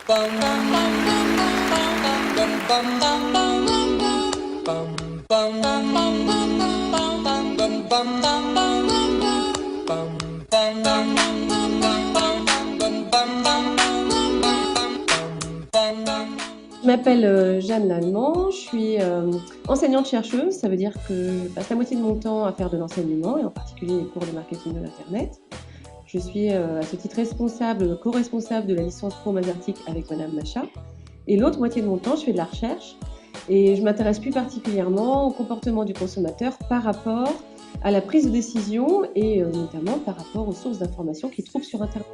Je m'appelle Jeanne Lallemand, je suis enseignante-chercheuse, ça veut dire que je passe la moitié de mon temps à faire de l'enseignement, et en particulier les cours de marketing de l'Internet. Je suis à ce titre co-responsable de la licence Pro Mazertic avec Madame Macha. Et l'autre moitié de mon temps, je fais de la recherche et je m'intéresse plus particulièrement au comportement du consommateur par rapport à la prise de décision et notamment par rapport aux sources d'informations qu'il trouve sur Internet.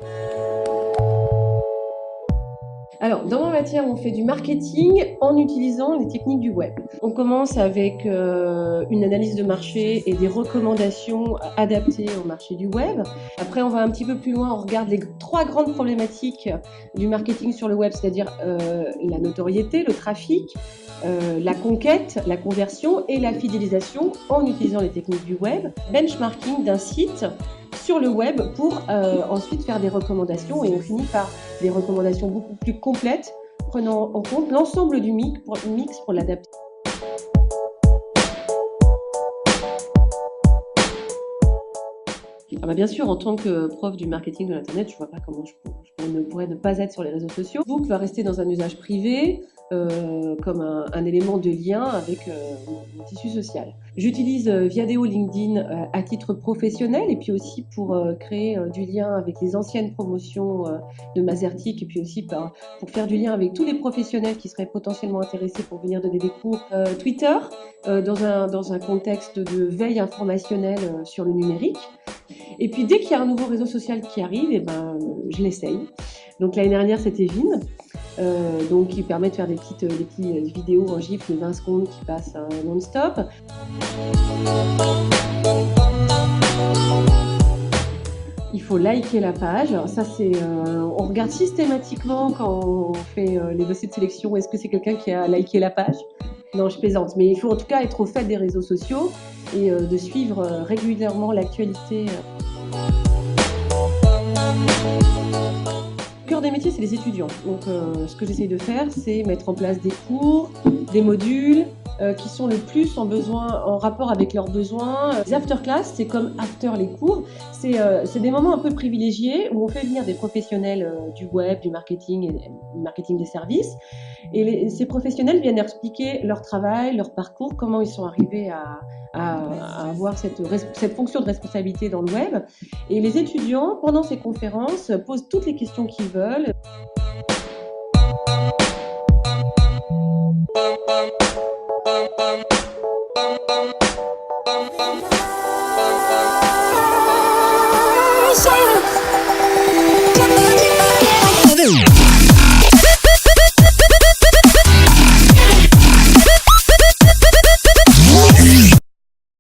Alors, dans ma matière, on fait du marketing en utilisant les techniques du web. On commence avec une analyse de marché et des recommandations adaptées au marché du web. Après, on va un petit peu plus loin, on regarde les 3 grandes problématiques du marketing sur le web, c'est-à-dire la notoriété, le trafic, la conquête, la conversion et la fidélisation en utilisant les techniques du web. Benchmarking d'un site sur le web pour ensuite faire des recommandations, et on finit par des recommandations beaucoup plus complètes, prenant en compte l'ensemble du mix pour l'adapter. Ah bah bien sûr, en tant que prof du marketing de l'Internet, je ne vois pas comment je ne pourrais ne pas être sur les réseaux sociaux. Facebook va rester dans un usage privé, comme un élément de lien avec mon tissu social. J'utilise Viadeo, LinkedIn à titre professionnel, et puis aussi pour créer du lien avec les anciennes promotions de Mazertic, et puis aussi pour faire du lien avec tous les professionnels qui seraient potentiellement intéressés pour venir donner des cours. Twitter, dans un contexte de veille informationnelle sur le numérique. Et puis dès qu'il y a un nouveau réseau social qui arrive, je l'essaye. Donc l'année dernière, c'était Vine, qui permet de faire des petites vidéos en gif de 20 secondes qui passent non-stop. Il faut liker la page. Alors ça, on regarde systématiquement quand on fait les dossiers de sélection, est-ce que c'est quelqu'un qui a liké la page? Non, je plaisante, mais il faut en tout cas être au fait des réseaux sociaux et de suivre régulièrement l'actualité. Le cœur des métiers, c'est les étudiants. Donc, ce que j'essaye de faire, c'est mettre en place des cours, des modules qui sont le plus en rapport avec leurs besoins. Les after-class, c'est comme after les cours. C'est des moments un peu privilégiés où on fait venir des professionnels du web, du marketing et du marketing des services. Et ces professionnels viennent expliquer leur travail, leur parcours, comment ils sont arrivés à avoir cette fonction de responsabilité dans le web. Et les étudiants, pendant ces conférences, posent toutes les questions qu'ils veulent.